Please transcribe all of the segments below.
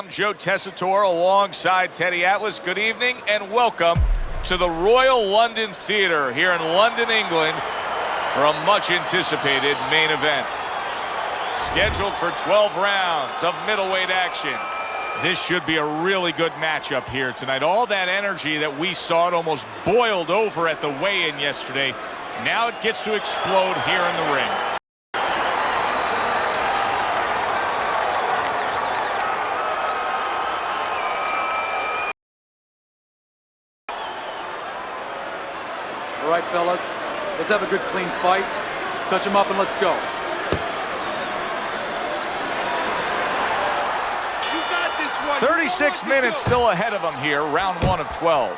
I'm Joe Tessitore alongside Teddy Atlas. Good evening and welcome to the Royal London Theatre here in London, England for a much anticipated main event. Scheduled for 12 rounds of middleweight action. This should be a really good matchup here tonight. All that energy that we saw, it almost boiled over at the weigh-in yesterday. Now it gets to explode here in the ring. All right, fellas, let's have a good, clean fight. Touch him up and let's go. 36 minutes still ahead of him here, round 1 of 12.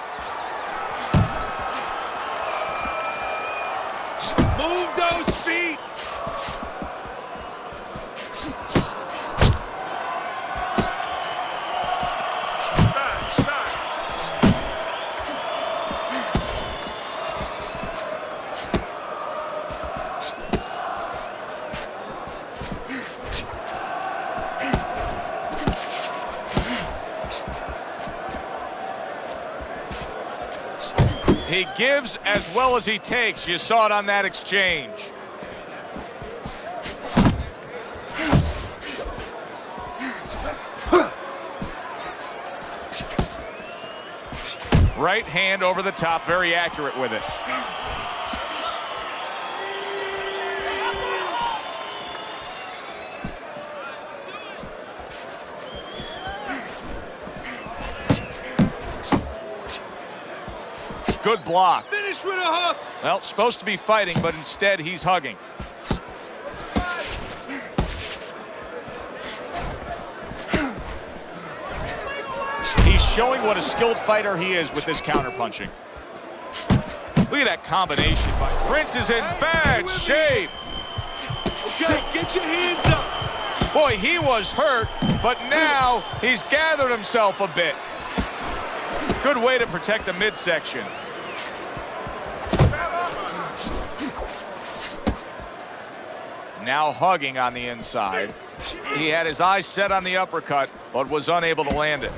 Move those feet. He gives as well as he takes. You saw it on that exchange. Right hand over the top, very accurate with it. Good block. Finish with a hook. Well, supposed to be fighting, but instead he's hugging. He's showing what a skilled fighter he is with this counterpunching. Look at that combination. Prince is in bad shape. Okay, get your hands up. Boy, he was hurt, but now he's gathered himself a bit. Good way to protect the midsection. Now hugging on the inside. He had his eyes set on the uppercut, but was unable to land it.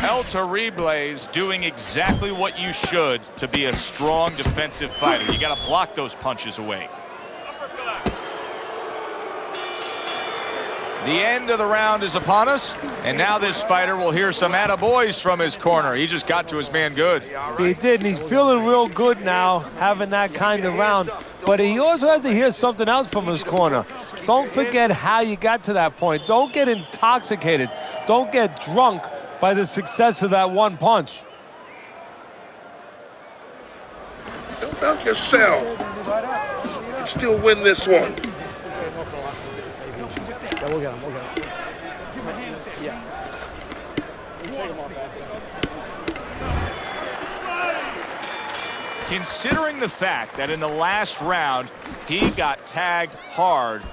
El Terrible's doing exactly what you should to be a strong defensive fighter. You got to block those punches away. The end of the round is upon us, and now this fighter will hear some attaboys from his corner. He just got to his man good. He did, and he's feeling real good now, having that kind of round. But he also has to hear something else from his corner. Don't forget how you got to that point. Don't get intoxicated. Don't get drunk by the success of that one punch. Don't doubt yourself. You can still win this one. Yeah, we'll get him. Yeah. Considering the fact that in the last round he got tagged hard,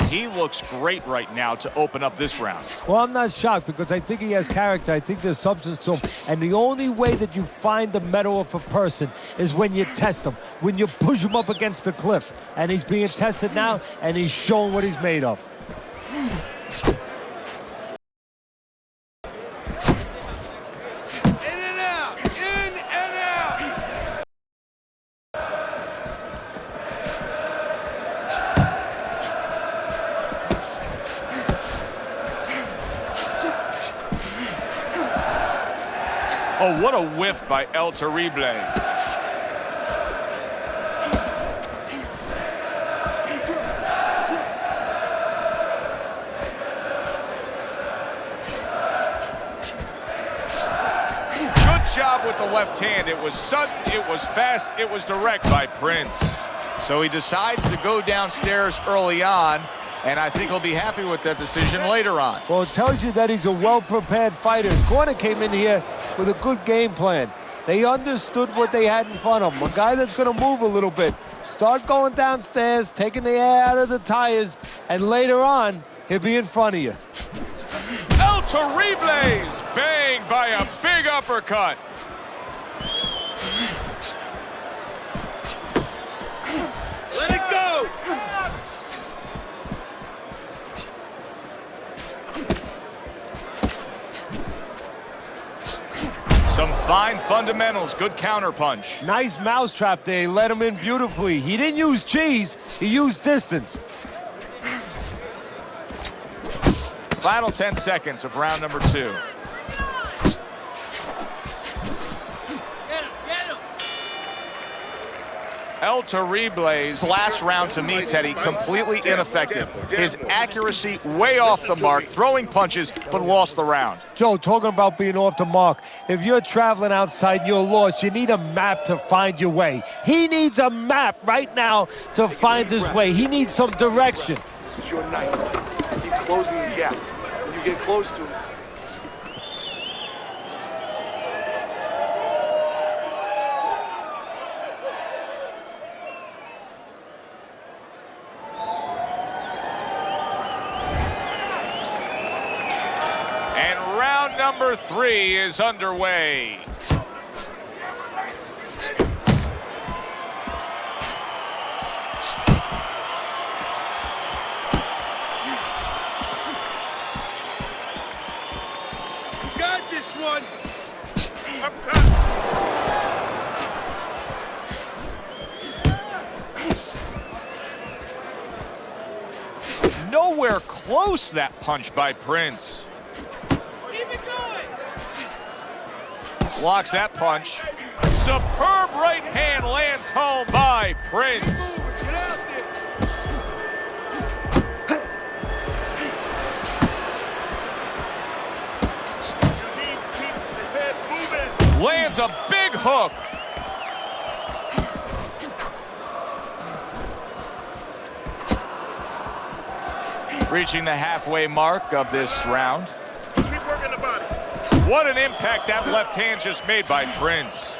he looks great right now to open up this round. Well, I'm not shocked because I think he has character. I think there's substance to him. And the only way that you find the mettle of a person is when you test him, when you push him up against the cliff. And he's being tested now, and he's showing what he's made of. In and out. In and out. Oh, what a whiff by El Terrible. Job with the left hand. It was sudden, it was fast, it was direct by Prince. So he decides to go downstairs early on, and I think he'll be happy with that decision later on. Well, it tells you that he's a well-prepared fighter. His corner came in here with a good game plan. They understood what they had in front of him. A guy that's going to move a little bit. Start going downstairs, taking the air out of the tires, and later on, he'll be in front of you. El Terrible's banged by a big uppercut. Let it go. Some fine fundamentals, good counterpunch. Nice mousetrap there. He let him in beautifully. He didn't use cheese, he used distance. Final 10 seconds of round number 2. El Terrible's last round to me, Teddy, completely ineffective. His accuracy way off the mark, throwing punches, but lost the round. Joe, talking about being off the mark, if you're traveling outside and you're lost, you need a map to find your way. He needs a map right now to find his way. He needs some direction. This is your night. Keep closing the gap. When you get close to him, Number 3 is underway. you got this one. Nowhere close, that punch by Prince. Blocks that punch. Superb right hand lands home by Prince. Get out there. Lands a big hook. Reaching the halfway mark of this round. Keep working the body. What an impact that left hand just made by Prince.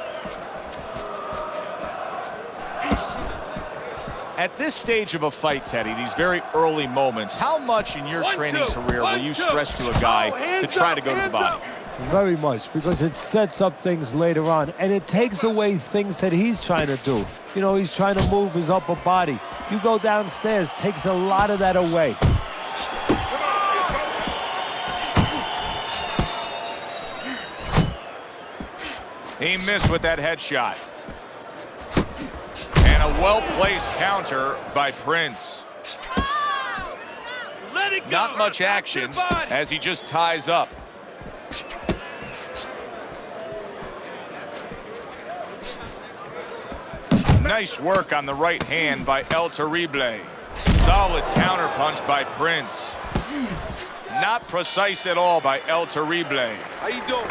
At this stage of a fight, Teddy, these very early moments, how much in your training career will you stress to a guy to try to go to the body? Very much, because it sets up things later on, and it takes away things that he's trying to do. You know, he's trying to move his upper body. You go downstairs, takes a lot of that away. He missed with that headshot. And a well-placed counter by Prince. Let it go. Not much action as he just ties up. Nice work on the right hand by El Terrible. Solid counterpunch by Prince. Not precise at all by El Terrible. How you doing?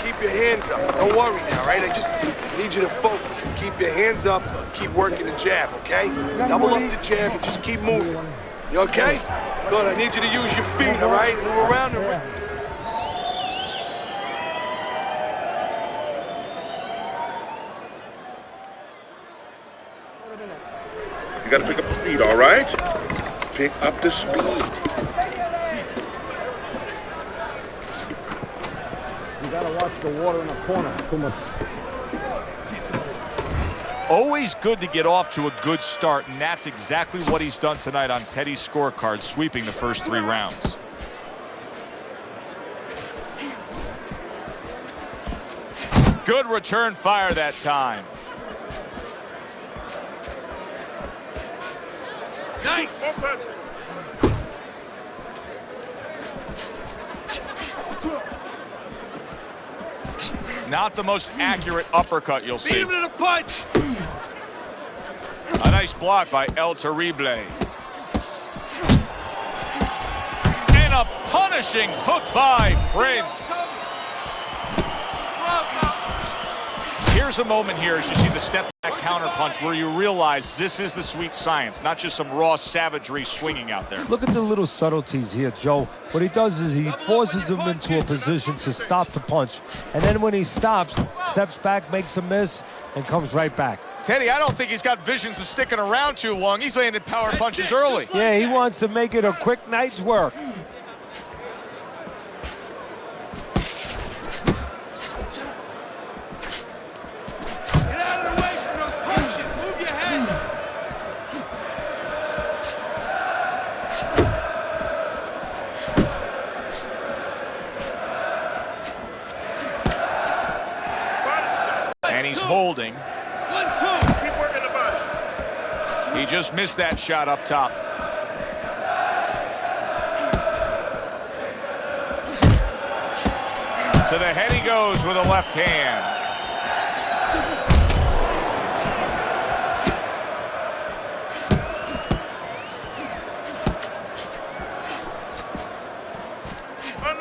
Keep your hands up. Don't worry now, right? I just need you to focus and keep your hands up. Keep working the jab, okay? Double up the jab and just keep moving. You okay? Good. I need you to use your feet, all right? Move around and... You gotta pick up the speed, all right? Pick up the speed. You gotta watch the water in the corner. Too much. Always good to get off to a good start, and that's exactly what he's done tonight on Teddy's scorecard, sweeping the first 3 rounds. Good return fire that time. Nice! Not the most accurate uppercut you'll Beat see. him to the punch! A nice block by El Terrible. And a punishing hook by Prince. Here's a moment here as you see the step back counter punch where you realize this is the sweet science, not just some raw savagery swinging out there. Look at the little subtleties here, Joe. What he does is he forces him into a position to stop the punch. And then when he stops, steps back, makes a miss, and comes right back. Teddy, I don't think he's got visions of sticking around too long. He's landed power punches early. Yeah, he wants to make it a quick night's work. Get out of the way from those punches! Move your head! holding. 1-2. Keep working the body. He just missed that shot up top. To the head he goes with a left hand.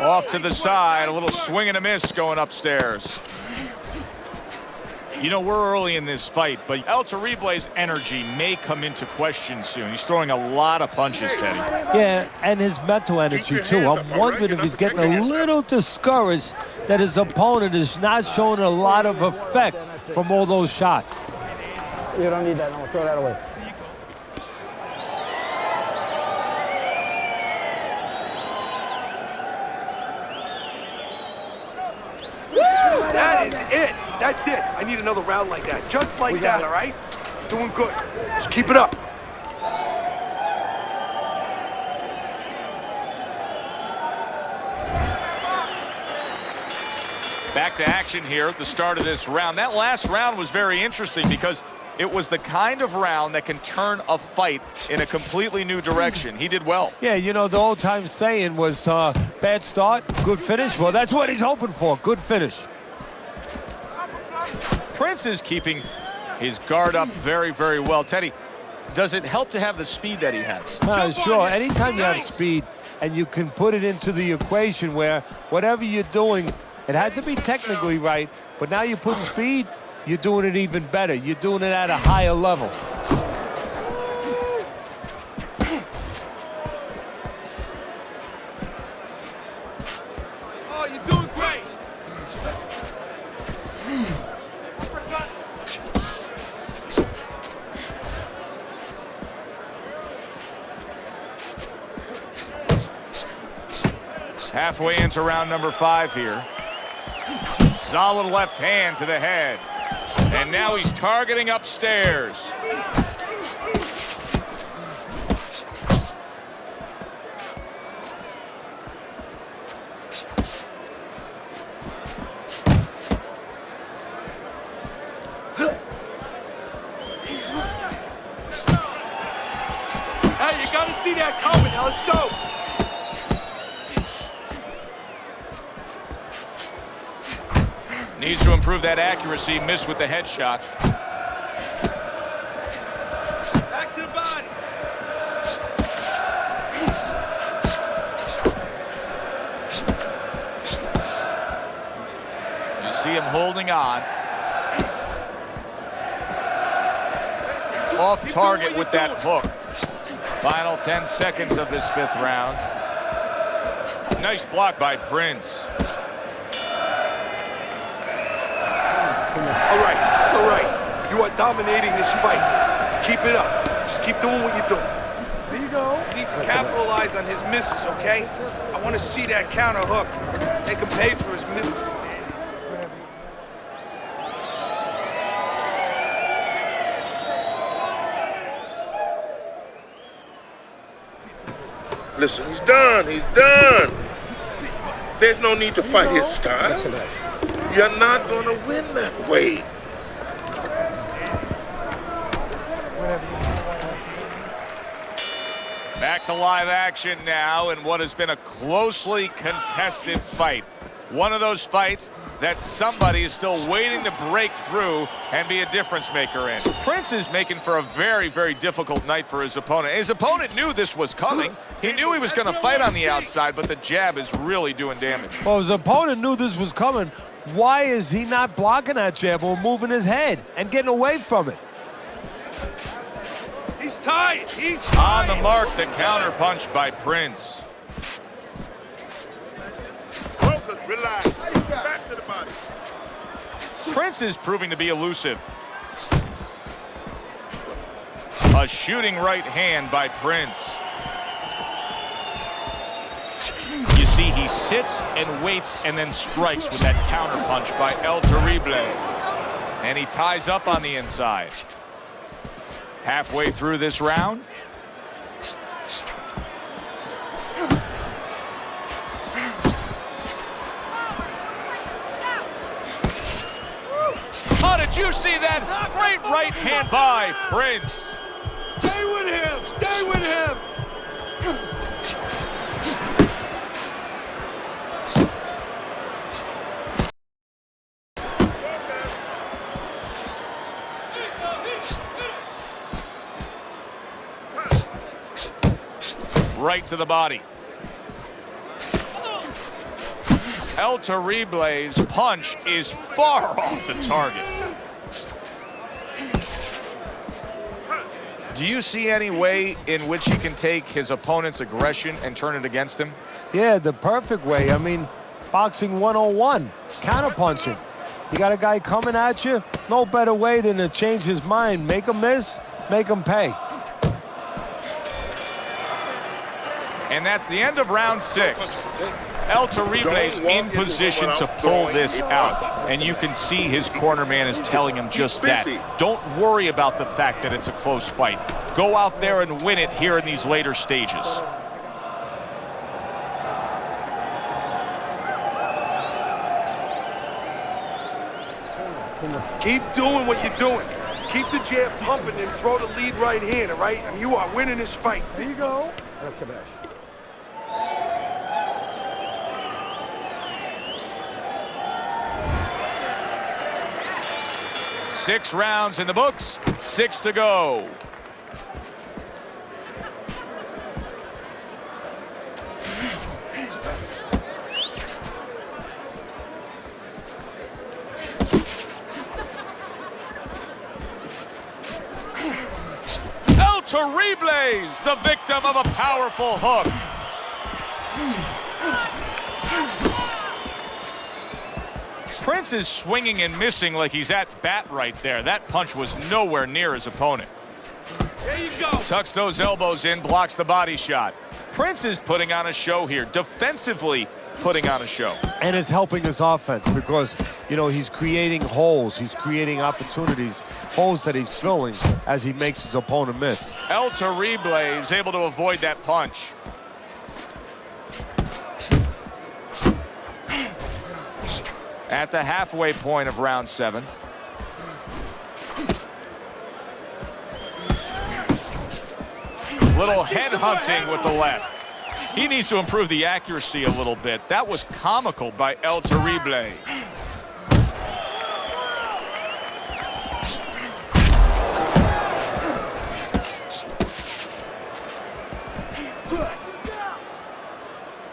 Off to the side, a little swing and a miss going upstairs. You know, we're early in this fight, but El Terrible's energy may come into question soon. He's throwing a lot of punches, Teddy. Yeah, and his mental energy, too. I'm wondering if he's getting a little discouraged that his opponent is not showing a lot of effect from all those shots. You don't need that. No, throw that away. That is it. That's it. I need another round like that. Just like that, all right? Doing good. Just keep it up. Back to action here at the start of this round. That last round was very interesting because it was the kind of round that can turn a fight in a completely new direction. He did well. Yeah, you know, the old-time saying was bad start, good finish. Well, that's what he's hoping for, good finish. Prince is keeping his guard up very, very well. Teddy, does it help to have the speed that he has? Sure. Anytime you have speed and you can put it into the equation where whatever you're doing, it has to be technically right, but now you put speed, you're doing it even better. You're doing it at a higher level. Oh, you're doing great. Halfway into round number 5 here. Solid left hand to the head. And now he's targeting upstairs. Hey, you gotta see that coming. Now let's go. Needs to improve that accuracy. Missed with the headshot. Back to the body. You see him holding on. Off target with that hook. Final 10 seconds of this 5th round. Nice block by Prince. All right. You are dominating this fight. Keep it up. Just keep doing what you're doing. There you go. You need to capitalize on his misses, okay? I want to see that counter hook. Make him pay for his misses. Listen, he's done. He's done. There's no need to fight his style. You're not going to win that way. Back to live action now in what has been a closely contested fight. One of those fights that somebody is still waiting to break through and be a difference maker in. Prince is making for a very, very difficult night for his opponent. His opponent knew this was coming. He knew he was going to fight on the outside, but the jab is really doing damage. Well, his opponent knew this was coming. Why is he not blocking that jab or moving his head and getting away from it? He's tired. He's On tired. the mark, the counter punch by Prince. Focus, relax. Back to the body. Prince is proving to be elusive. A shooting right hand by Prince. You see, he sits and waits and then strikes with that counter punch by El Terrible. And he ties up on the inside. Halfway through this round. Oh, did you you see that? Great right hand by Prince. Stay with him! Stay with him! Right to the body. El Terrible's punch is far off the target. Do you see any way in which he can take his opponent's aggression and turn it against him? Yeah, the perfect way. I mean, boxing 101, counterpunching. You got a guy coming at you, no better way than to change his mind. Make him miss, make him pay. And that's the end of round 6. El Terrible's in position to pull this out. And you can see his corner man is telling him just that. Don't worry about the fact that it's a close fight. Go out there and win it here in these later stages. Keep doing what you're doing. Keep the jab pumping and throw the lead right hand, all right? And you are winning this fight. There you go. That's the best. 6 rounds in the books, 6 to go. El Terrible's the victim of a powerful hook. Prince is swinging and missing like he's at bat right there. That punch was nowhere near his opponent. There you go. Tucks those elbows in, blocks the body shot. Prince is putting on a show here, defensively putting on a show. And it's helping his offense because, you know, he's creating holes. He's creating opportunities, holes that he's filling as he makes his opponent miss. El Terrible is able to avoid that punch. At the halfway point of round 7. Little head hunting with the left. He needs to improve the accuracy a little bit. That was comical by El Terrible.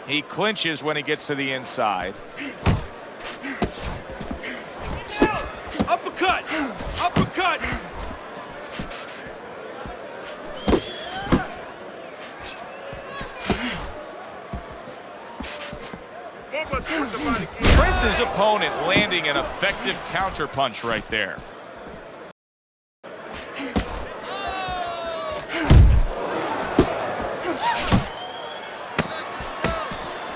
He clinches when he gets to the inside. Uppercut! Uppercut! Prince's opponent landing an effective counterpunch right there.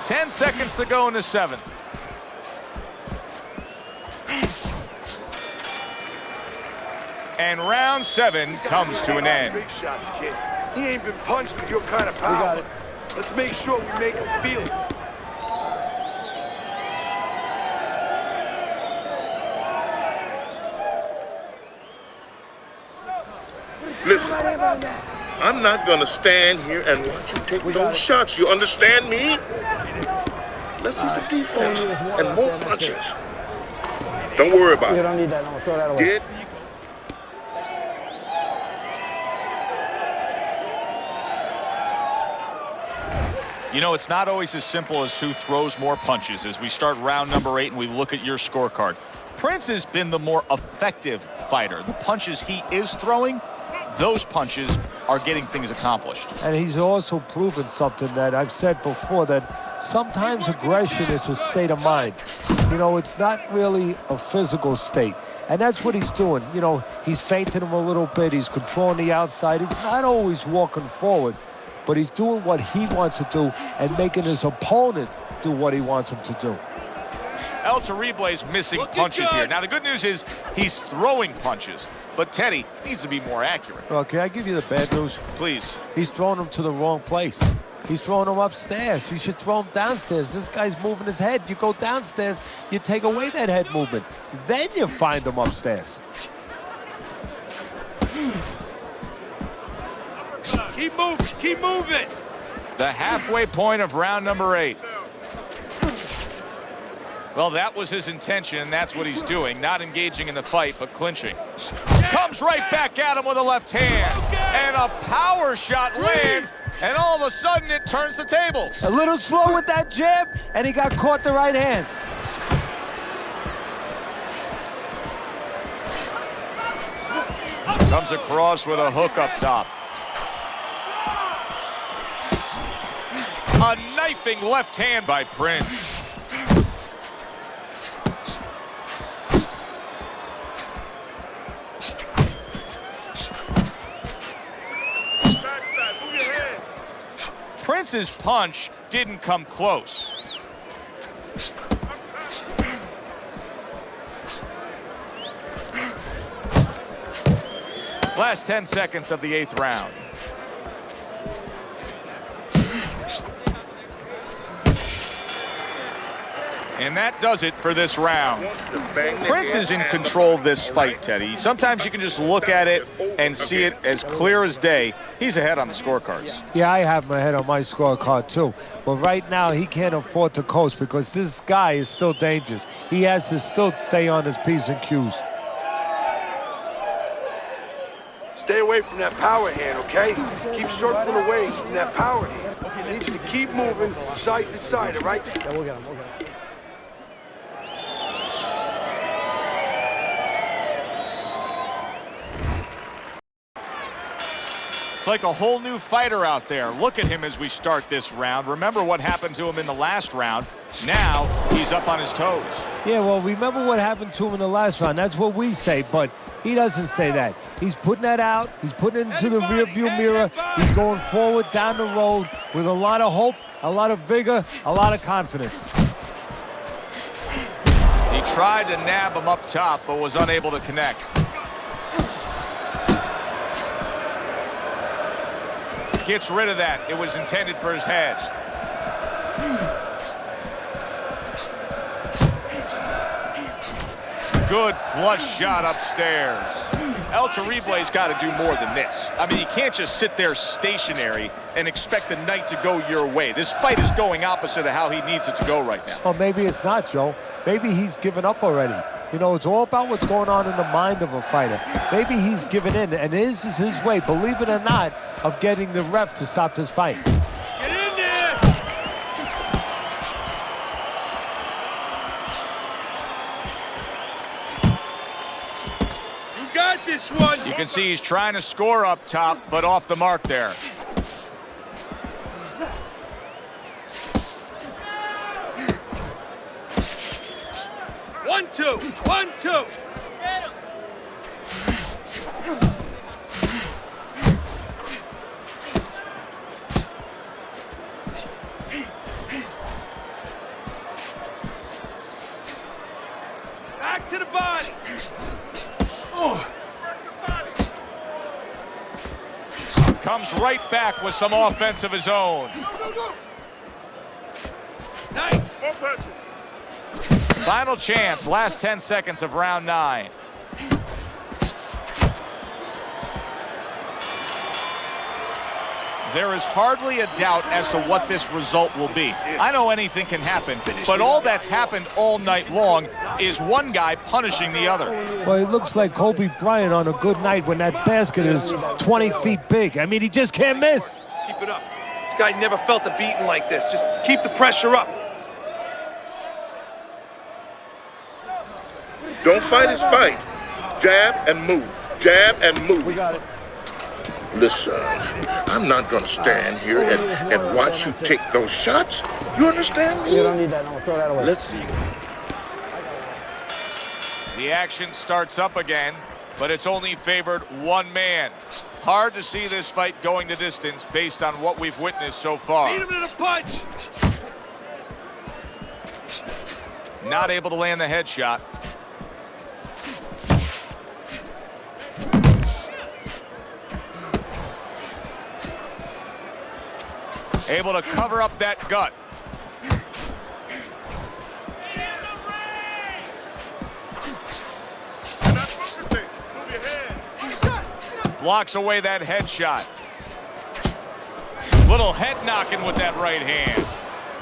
Ten seconds to go in the 7th. And round 7 comes to an end. Big shots, kid. He ain't been punched with your kind of power. got it. Let's make sure we make him feel it. Listen, I'm not gonna stand here and watch you take those shots. You understand me? Let's see some defense and more punches. Don't worry about You it. don't need that. I'm gonna throw that away. Get You know, it's not always as simple as who throws more punches. As we start round number 8 and we look at your scorecard, Prince has been the more effective fighter. The punches he is throwing, those punches are getting things accomplished. And he's also proven something that I've said before, that sometimes aggression is a state of mind. You know, it's not really a physical state. And that's what he's doing. You know, he's feinting him a little bit. He's controlling the outside. He's not always walking forward, but he's doing what he wants to do and making his opponent do what he wants him to do. El Terrible's missing punches here. Now, the good news is he's throwing punches, but Teddy needs to be more accurate. Okay, I give you the bad news. Please. He's throwing him to the wrong place. He's throwing him upstairs. He should throw him downstairs. This guy's moving his head. You go downstairs, you take away that head movement. Then you find him upstairs. Keep moving, keep moving. The halfway point of round number 8. Well, that was his intention, and that's what he's doing. Not engaging in the fight, but clinching. Comes right back at him with a left hand. And a power shot lands, and all of a sudden it turns the tables. A little slow with that jab, and he got caught the right hand. Comes across with a hook up top. A knifing left hand by Prince. Prince's punch didn't come close. Last 10 seconds of the 8th round. And that does it for this round. Prince is in control of this fight, Teddy. Sometimes you can just look at it and see it as clear as day. He's ahead on the scorecards. Yeah, I have my head on my scorecard too. But right now, he can't afford to coast because this guy is still dangerous. He has to still stay on his P's and Q's. Stay away from that power hand, okay? Keep circling away from that power hand. I need you to keep moving side to side, all right? Yeah, we'll get him, we'll get him. It's like a whole new fighter out there. Look at him as we start this round. Remember what happened to him in the last round. Now he's up on his toes. Yeah, well, remember what happened to him in the last round. That's what we say, but he doesn't say that. He's putting that out. He's putting it into the rearview mirror. He's going forward down the road with a lot of hope, a lot of vigor, a lot of confidence. He tried to nab him up top, but was unable to connect. Gets rid of that. It was intended for his head. Good flush shot upstairs. El Terrible's got to do more than this. I mean, you can't just sit there stationary and expect the night to go your way. This fight is going opposite of how he needs it to go right now. Or maybe it's not, Joe. Maybe he's given up already. You know, it's all about what's going on in the mind of a fighter. Maybe he's given in, and this is his way, believe it or not, of getting the ref to stop this fight. Get in there! You got this one! You can see he's trying to score up top, but off the mark there. One, two! 1, 2! Back to the body! Oh. Comes right back with some offense of his own. Nice! Final chance, last 10 seconds of round 9. There is hardly a doubt as to what this result will be. I know anything can happen, but all that's happened all night long is one guy punishing the other. Well, it looks like Kobe Bryant on a good night when that basket is 20 feet big. I mean, he just can't miss. Keep it up. This guy never felt a beating like this. Just keep the pressure up. Don't fight his fight. Jab and move. Jab and move. We got it. Listen, I'm not going to stand here and watch you take those shots. You understand me? You don't need that. No, throw that away. Let's see. The action starts up again, but it's only favored one man. Hard to see this fight going the distance based on what we've witnessed so far. Beat him to the punch! Not able to land the headshot. Able to cover up that gut. blocks away that headshot. Little head knocking with that right hand.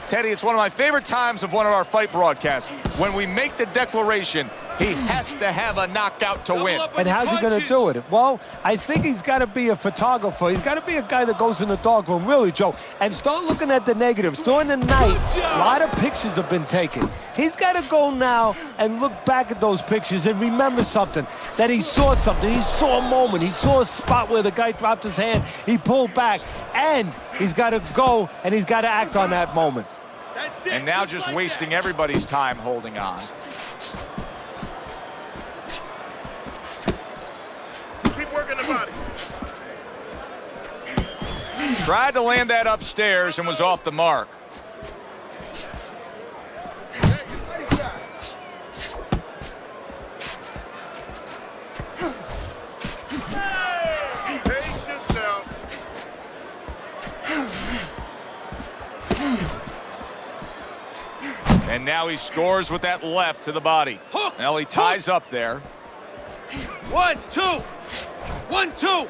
Teddy, it's one of my favorite times of one of our fight broadcasts. When we make the declaration, he has to have a knockout to win. And how's he going to do it? Well, I think he's got to be a photographer. He's got to be a guy that goes in the darkroom, really, Joe, and start looking at the negatives. During the night, a lot of pictures have been taken. He's got to go now and look back at those pictures and remember something, that he saw something. He saw a moment. He saw a spot where the guy dropped his hand. He pulled back, and he's got to go, and he's got to act on that moment. And now just wasting everybody's time holding on. Keep working the body. Tried to land that upstairs and was off the mark. Pace yourself. And now he scores with that left to the body. Now he ties up there. 1, 2. 1, 2.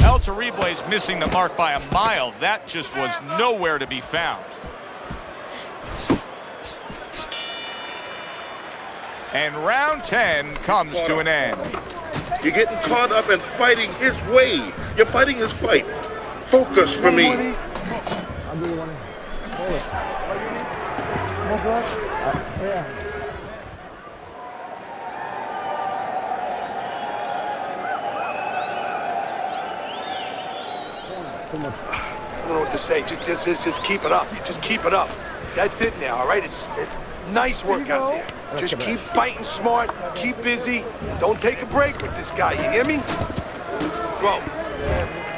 El Terrible's missing the mark by a mile. That just was nowhere to be found. And round 10 comes to an end. You're getting caught up in fighting his way. You're fighting his fight. Focus for me. I'll do you one. Hold it. More blood? Yeah. Too much. I don't know what to say. Just keep it up. Just keep it up. That's it now, all right? It's nice work out there. Just keep fighting smart. Keep busy. Don't take a break with this guy. You hear me? Go.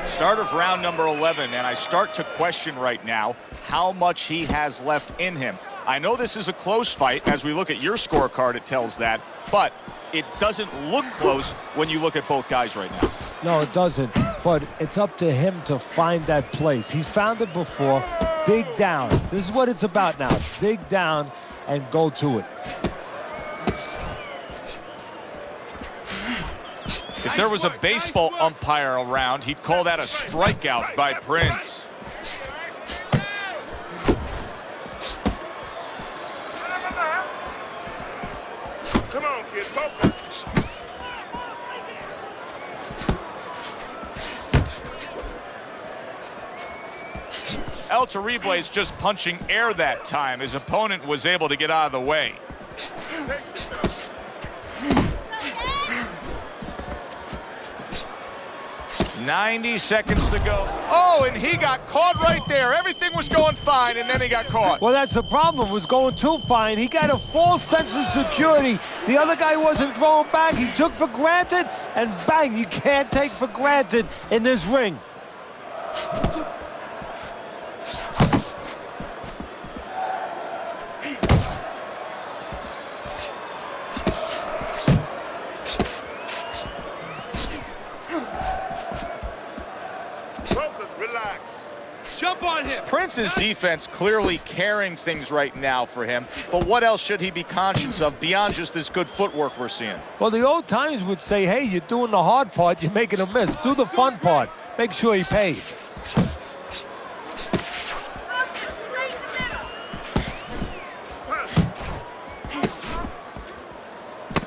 Start of round number 11, and I start to question right now how much he has left in him. I know this is a close fight. As we look at your scorecard, it tells that, but it doesn't look close when you look at both guys right now. No, it doesn't. But it's up to him to find that place. He's found it before. Dig down. This is what it's about now. Dig down and go to it. If there was a baseball umpire around, he'd call that a strikeout by Prince. Come on, kid, focus. El Terrible's just punching air that time. His opponent was able to get out of the way. 90 seconds to go. Oh, and he got caught right there. Everything was going fine, and then he got caught. Well, that's the problem. It was going too fine. He got a false sense of security. The other guy wasn't throwing back. He took for granted, and bang, you can't take for granted in this ring. Jump on him. Prince's defense clearly carrying things right now for him, but what else should he be conscious of beyond just this good footwork we're seeing? Well, the old times would say, hey, you're doing the hard part, you're making a miss. Do the fun part. Make sure he pays.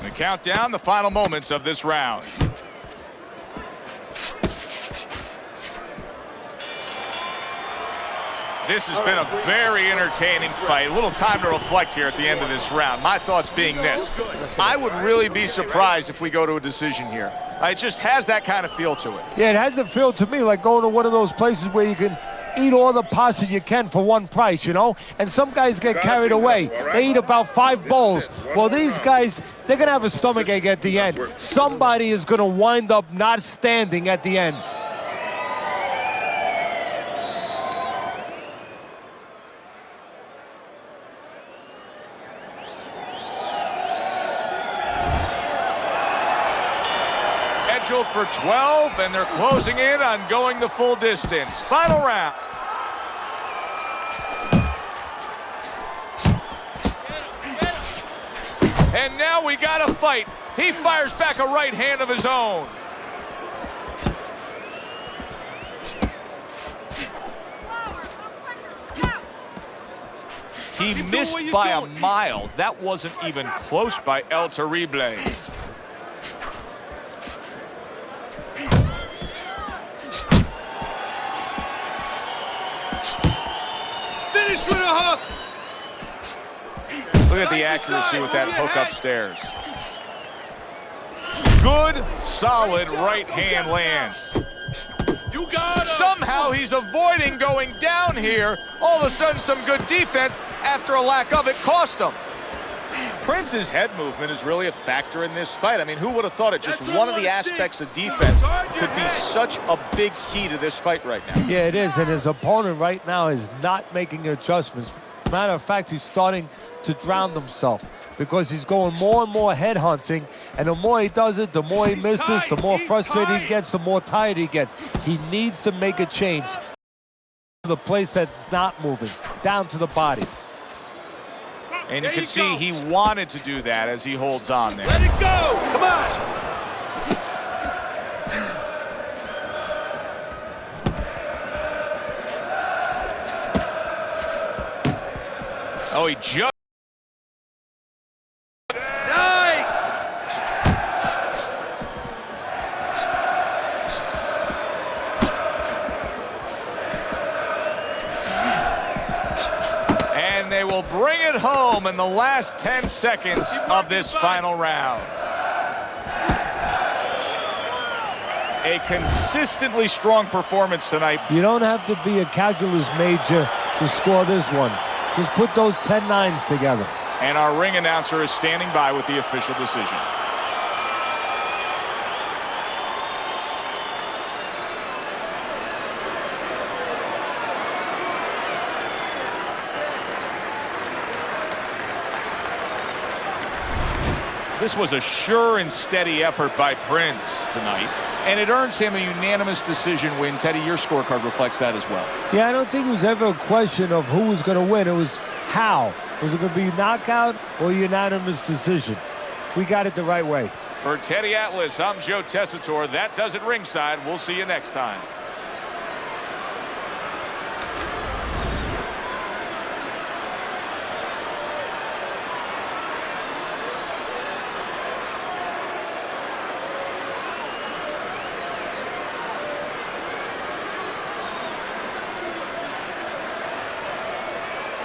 The countdown, the final moments of this round. This has been a very entertaining fight. A little time to reflect here at the end of this round. My thoughts being this: I would really be surprised if we go to a decision here. It just has that kind of feel to it. Yeah, it has a feel to me like going to one of those places where you can eat all the pasta you can for one price, you know? And some guys get carried away. They eat about 5 bowls. Well, these guys, they're going to have a stomachache at the end. Somebody is going to wind up not standing at the end. Scheduled for 12, and they're closing in on going the full distance. Final round. And now we got a fight He fires back a right hand of his own. He missed by a mile. That wasn't even close by El Terrible. Finish with a hook. Look at the accuracy with that hook upstairs. Good, solid right hand lands. You got him. Somehow he's avoiding going down here. All of a sudden, some good defense after a lack of it cost him. Prince's head movement is really a factor in this fight. I mean, who would have thought it? Just one of the aspects of defense could be such a big key to this fight right now. Yeah, it is, and his opponent right now is not making adjustments. Matter of fact, he's starting to drown himself because he's going more and more head hunting, and the more he does it, the more he misses, the more frustrated he gets, the more tired he gets. He needs to make a change. The place that's not moving, down to the body. And you can see he wanted to do that as he holds on there. Let it go. Come on. Oh, he just... Nice. And they will bring it home in the last 10 seconds of this final round. A consistently strong performance tonight. You don't have to be a calculus major to score this one. Just put those 10 nines together. And our ring announcer is standing by with the official decision. This was a sure and steady effort by Prince tonight, and it earns him a unanimous decision win. Teddy, your scorecard reflects that as well. Yeah, I don't think it was ever a question of who was going to win. It was how. Was it going to be knockout or unanimous decision? We got it the right way. For Teddy Atlas, I'm Joe Tessitore. That does it ringside. We'll see you next time.